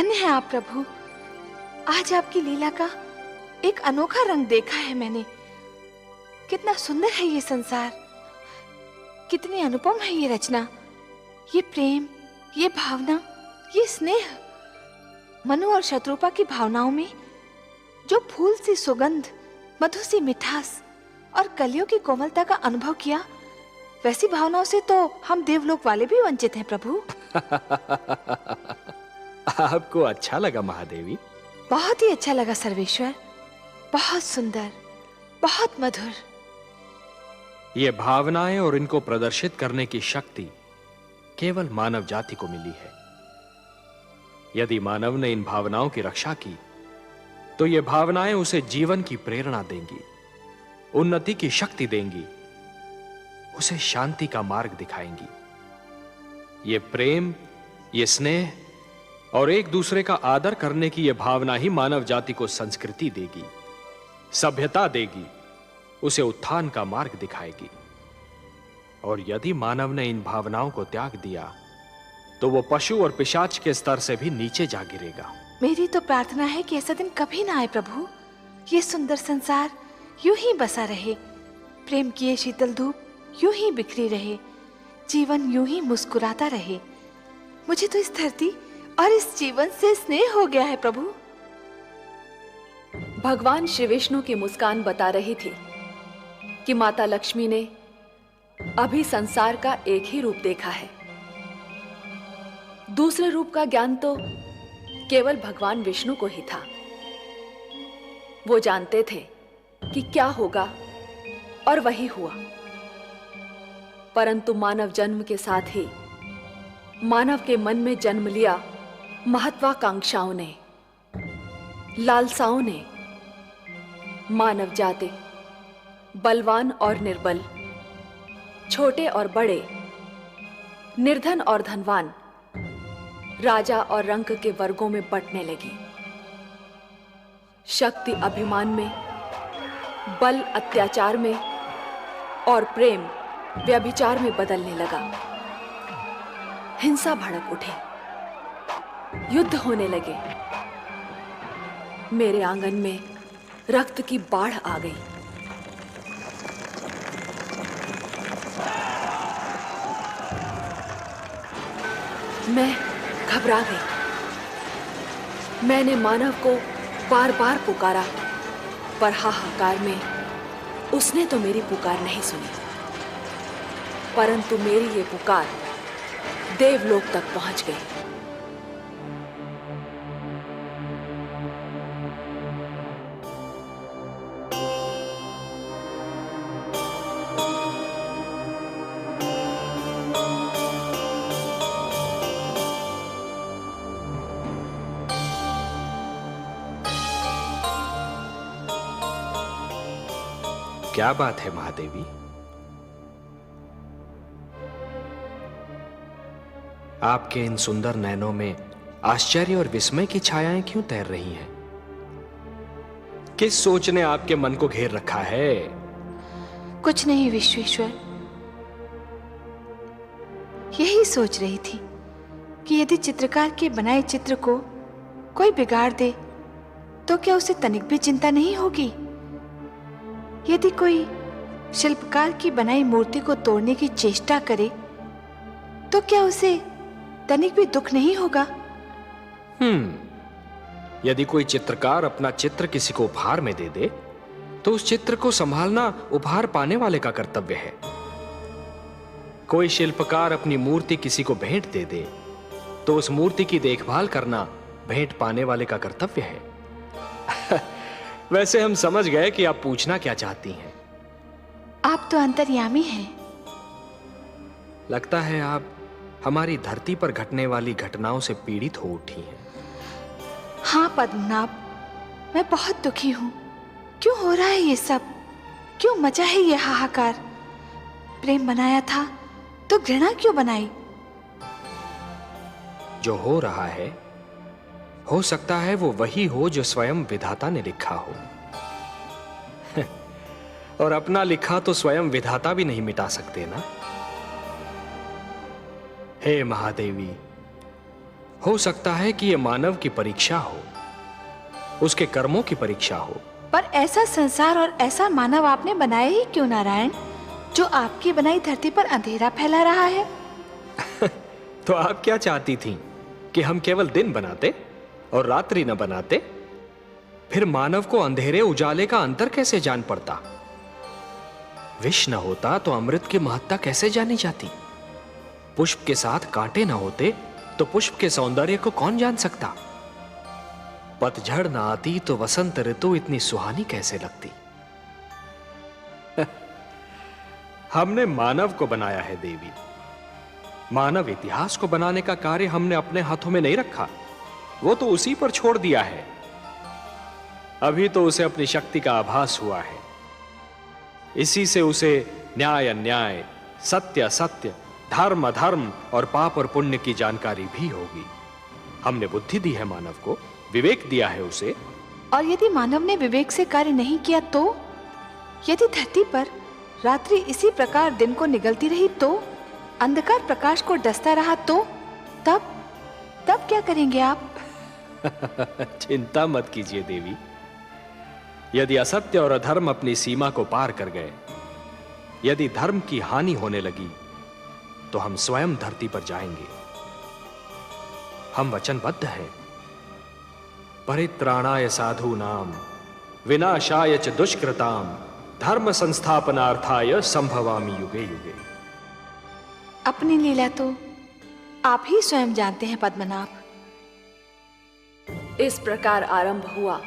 धन्य है आप प्रभु। आज आपकी लीला का एक अनोखा रंग देखा है मैंने। कितना सुंदर है ये संसार, कितनी अनुपम है ये रचना, ये प्रेम, ये भावना, ये स्नेह। मनु और शत्रुपा की भावनाओं में जो फूल सी सुगंध, मधु सी मिठास और कलियों की कोमलता का अनुभव किया, वैसी भावनाओं से तो हम देवलोक वाले भी वंचित हैं प्रभु। आपको अच्छा लगा महादेवी? बहुत ही अच्छा लगा सर्वेश्वर, बहुत सुंदर, बहुत मधुर। ये भावनाएं और इनको प्रदर्शित करने की शक्ति केवल मानव जाति को मिली है। यदि मानव ने इन भावनाओं की रक्षा की तो ये भावनाएं उसे जीवन की प्रेरणा देंगी, उन्नति की शक्ति देंगी, उसे शांति का मार्ग दिखाएंगी। ये प्रेम, ये स्नेह और एक दूसरे का आदर करने की ये भावना ही मानव जाति को संस्कृति देगी, सभ्यता देगी, उसे उत्थान का मार्ग दिखाएगी। और यदि मानव ने इन भावनाओं को त्याग दिया तो वो पशु और पिशाच के स्तर से भी नीचे जा गिरेगा। मेरी तो प्रार्थना है कि ऐसा दिन कभी ना आए प्रभु। ये सुंदर संसार यूं ही बसा रहे, प्रेम की ये शीतल धूप यूं ही बिखरी रहे, जीवन यूं ही मुस्कुराता रहे। मुझे तो इस धरती और इस जीवन से स्नेह हो गया है प्रभु। भगवान श्री विष्णु की मुस्कान बता रही थी कि माता लक्ष्मी ने अभी संसार का एक ही रूप देखा है। दूसरे रूप का ज्ञान तो केवल भगवान विष्णु को ही था। वो जानते थे कि क्या होगा और वही हुआ। परंतु मानव जन्म के साथ ही मानव के मन में जन्म लिया महत्वाकांक्षाओं ने, लालसाओं ने। मानव जाति बलवान और निर्बल, छोटे और बड़े, निर्धन और धनवान, राजा और रंक के वर्गों में बंटने लगी। शक्ति अभिमान में, बल अत्याचार में और प्रेम व्यभिचार में बदलने लगा। हिंसा भड़क उठे, युद्ध होने लगे। मेरे आंगन में रक्त की बाढ़ आ गई। मैं घबरा गई। मैंने मानव को बार बार पुकारा, पर हाहाकार में उसने तो मेरी पुकार नहीं सुनी। परंतु मेरी ये पुकार देवलोक तक पहुंच गई। क्या बात है महादेवी? आपके इन सुंदर नैनों में आश्चर्य और विस्मय की छायाएं क्यों तैर रही हैं? किस सोच ने आपके मन को घेर रखा है? कुछ नहीं विश्वेश्वर, यही सोच रही थी कि यदि चित्रकार के बनाए चित्र को कोई बिगाड़ दे तो क्या उसे तनिक भी चिंता नहीं होगी? यदि कोई शिल्पकार की बनाई मूर्ति को तोड़ने की चेष्टा करे तो क्या उसे तनिक भी दुख नहीं होगा? यदि कोई चित्रकार अपना चित्र किसी को उपहार में दे दे तो उस चित्र को संभालना उपहार पाने वाले का कर्तव्य है। कोई शिल्पकार अपनी मूर्ति किसी को भेंट दे दे तो उस मूर्ति की देखभाल करना भेंट पाने वाले का कर्तव्य है। वैसे हम समझ गए कि आप पूछना क्या चाहती हैं। आप तो अंतर्यामी हैं। लगता है आप हमारी धरती पर घटने वाली घटनाओं से पीड़ित हो उठी हैं। हाँ पद्मनाभ, मैं बहुत दुखी हूं। क्यों हो रहा है ये सब? क्यों मचा है ये हाहाकार? प्रेम बनाया था तो घृणा क्यों बनाई? जो हो रहा है हो सकता है वो वही हो जो स्वयं विधाता ने लिखा हो। और अपना लिखा तो स्वयं विधाता भी नहीं मिटा सकते ना। हे महादेवी, हो सकता है कि यह मानव की परीक्षा हो, उसके कर्मों की परीक्षा हो। पर ऐसा संसार और ऐसा मानव आपने बनाया ही क्यों नारायण, जो आपकी बनाई धरती पर अंधेरा फैला रहा है? तो आप क्या चाहती थीं कि हम केवल दिन बनाते और रात्रि न बनाते? फिर मानव को अंधेरे उजाले का अंतर कैसे जान पड़ता? विष न होता तो अमृत की महत्ता कैसे जानी जाती? पुष्प के साथ कांटे न होते तो पुष्प के सौंदर्य को कौन जान सकता? पतझड़ न आती तो वसंत ऋतु इतनी सुहानी कैसे लगती? हमने मानव को बनाया है देवी। मानव इतिहास को बनाने का कार्य हमने अपने हाथों में नहीं रखा, वो तो उसी पर छोड़ दिया है। अभी तो उसे अपनी शक्ति का आभास हुआ है, इसी से उसे न्याय अन्याय, सत्य असत्य, धर्म अधर्म और पाप और पुण्य की जानकारी भी होगी। हमने बुद्धि दी है मानव को, विवेक दिया है उसे। और यदि मानव ने विवेक से कार्य नहीं किया तो? यदि धरती पर रात्रि इसी प्रकार दिन को निगलती रही तो? अंधकार प्रकाश को डसता रहा तो? तब क्या करेंगे आप? चिंता मत कीजिए देवी। यदि असत्य और अधर्म अपनी सीमा को पार कर गए, यदि धर्म की हानि होने लगी, तो हम स्वयं धरती पर जाएंगे। हम वचनबद्ध हैं। परित्राणाय साधूनाम विनाशाय च दुष्कृताम धर्म संस्थापनार्थाय संभवामि युगे युगे। अपनी लीला तो आप ही स्वयं जानते हैं पद्मनाभ। इस प्रकार आरंभ हुआ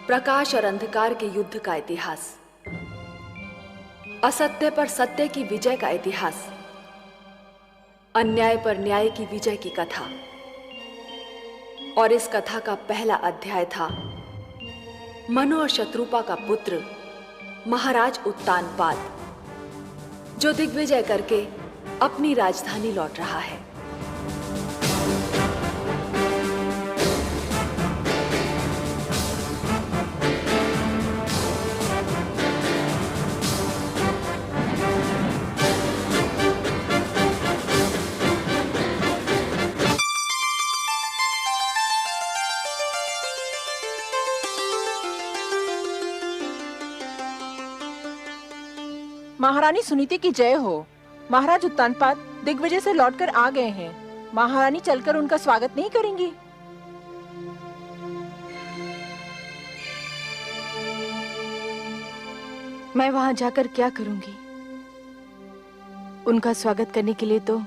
प्रकाश और अंधकार के युद्ध का इतिहास, असत्य पर सत्य की विजय का इतिहास, अन्याय पर न्याय की विजय की कथा। और इस कथा का पहला अध्याय था मनु और शत्रुपा का पुत्र महाराज उत्तानपाद, जो दिग्विजय करके अपनी राजधानी लौट रहा है। महारानी सुनीति की जय हो। महाराज उत्तानपाद दिग्विजय से लौटकर आ गए हैं। महारानी चलकर उनका स्वागत नहीं करेंगी? मैं वहां जाकर क्या करूंगी? उनका स्वागत करने के लिए तो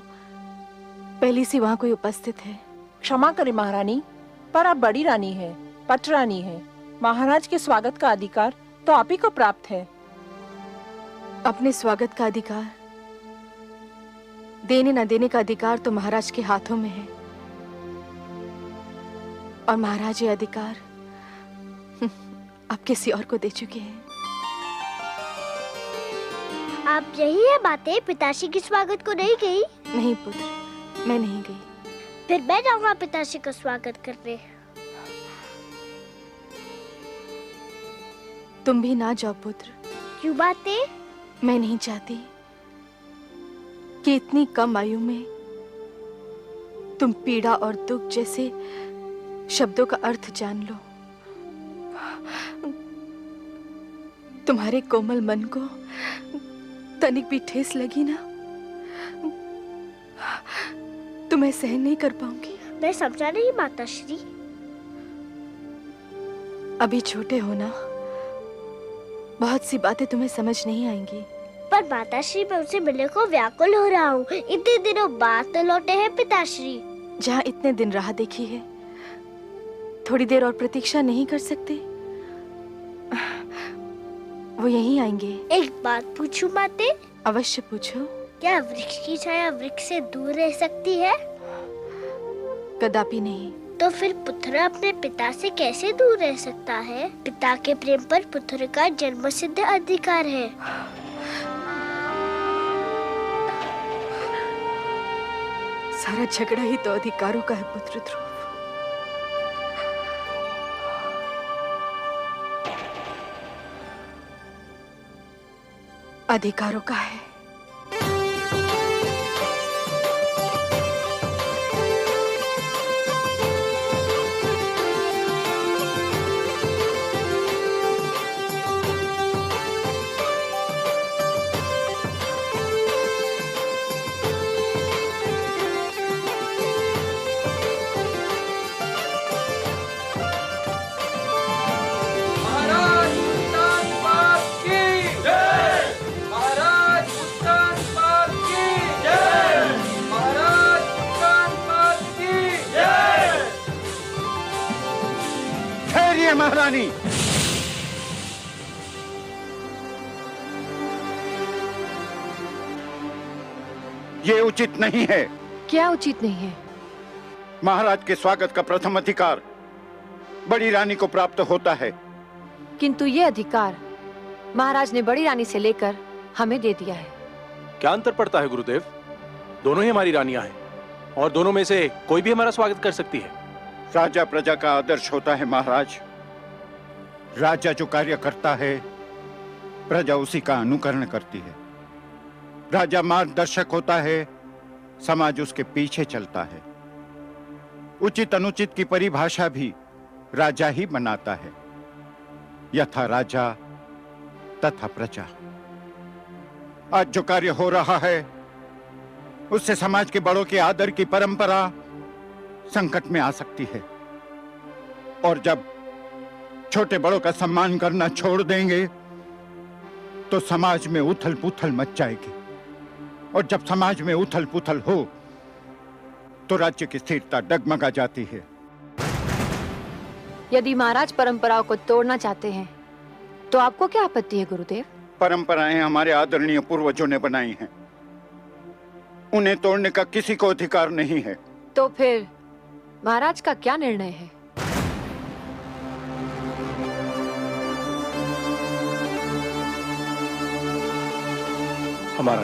पहले से वहां कोई उपस्थित है। क्षमा करें महारानी, पर आप बड़ी रानी हैं, पट रानी हैं। महाराज के स्वागत का अधिकार तो आप ही को प्राप्त है। अपने स्वागत का अधिकार, देने न देने का अधिकार तो महाराज के हाथों में है। और महाराज ये अधिकार अब किसी और को दे चुके हैं। आप यही है बातें पिताश्री के स्वागत को नहीं गई? नहीं पुत्र, मैं नहीं गई। फिर मैं जाऊंगा पिताश्री का स्वागत करने। तुम भी ना जाओ पुत्र। क्यों बातें? मैं नहीं चाहती कि इतनी कम आयु में तुम पीड़ा और दुख जैसे शब्दों का अर्थ जान लो। तुम्हारे कोमल मन को तनिक भी ठेस लगी ना, तो मैं सहन नहीं कर पाऊंगी। मैं समझा नहीं माताश्री। अभी छोटे हो ना, बहुत सी बातें तुम्हें समझ नहीं आएंगी। पर माताश्री, मैं उनसे मिलने को व्याकुल हो रहा हूँ। इतने दिनों बाद तो लौटे हैं पिताश्री। जहाँ इतने दिन राह देखी है, थोड़ी देर और प्रतीक्षा नहीं कर सकते? वो यहीं आएंगे। एक बात पूछूं माते? अवश्य पूछो। क्या वृक्ष की छाया वृक्ष से दूर रह सकती है? कदापि नहीं। तो फिर पुत्र अपने पिता से कैसे दूर रह सकता है? पिता के प्रेम पर पुत्र का जन्मसिद्ध अधिकार है। सारा झगड़ा ही तो अधिकारों का है पुत्र ध्रुव। अधिकारों का है। महारानी, ये उचित नहीं है। क्या उचित नहीं है? महाराज के स्वागत का प्रथम अधिकार बड़ी रानी को प्राप्त होता है। किंतु ये अधिकार महाराज ने बड़ी रानी से लेकर हमें दे दिया है। क्या अंतर पड़ता है गुरुदेव? दोनों ही हमारी रानियां हैं और दोनों में से कोई भी हमारा स्वागत कर सकती है। राजा प्रजा का आदर्श होता है महाराज। राजा जो कार्य करता है प्रजा उसी का अनुकरण करती है। राजा मार्गदर्शक होता है, समाज उसके पीछे चलता है। उचित अनुचित की परिभाषा भी राजा ही बनाता है। यथा राजा तथा प्रजा। आज जो कार्य हो रहा है उससे समाज के बड़ों के आदर की परंपरा संकट में आ सकती है। और जब छोटे बड़ों का सम्मान करना छोड़ देंगे तो समाज में उथल पुथल मच जाएगी। और जब समाज में उथल पुथल हो तो राज्य की स्थिरता डगमगा जाती है। यदि महाराज परंपराओं को तोड़ना चाहते हैं तो आपको क्या आपत्ति है गुरुदेव? परंपराएं हमारे आदरणीय पूर्वजों ने बनाई हैं, उन्हें तोड़ने का किसी को अधिकार नहीं है। तो फिर महाराज का क्या निर्णय है? हमारा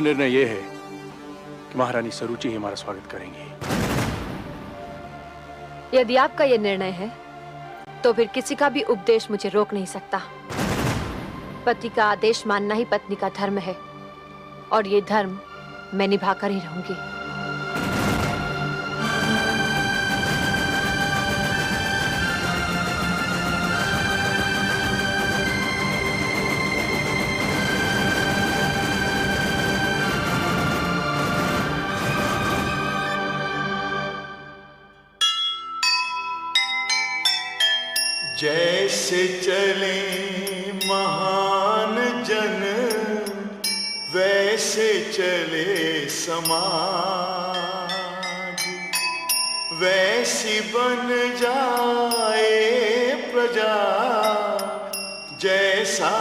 निर्णय यह है कि महारानी सरुचि ही हमारा स्वागत करेंगी। यदि आपका यह निर्णय है तो फिर किसी का भी उपदेश मुझे रोक नहीं सकता। पति का आदेश मानना ही पत्नी का धर्म है और ये धर्म मैं निभाकर ही रहूंगी। जैसे चले महान जन वैसे चले समाज, वैसी बन जाए प्रजा जैसा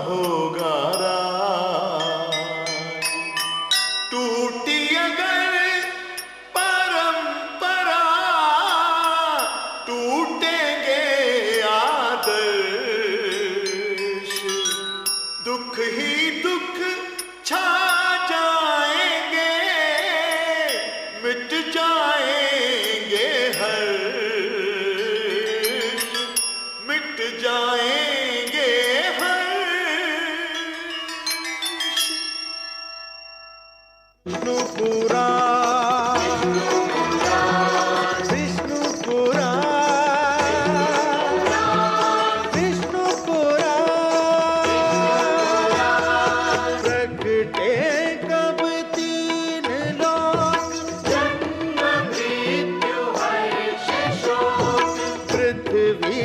होगा राज। टूटी अगर परंपरा टूटेंगे आदर्श, दुख ही दुख छा जाएंगे, मिट जाएंगे हर्ष, मिट जाएंगे हर्ष। पृथ्वी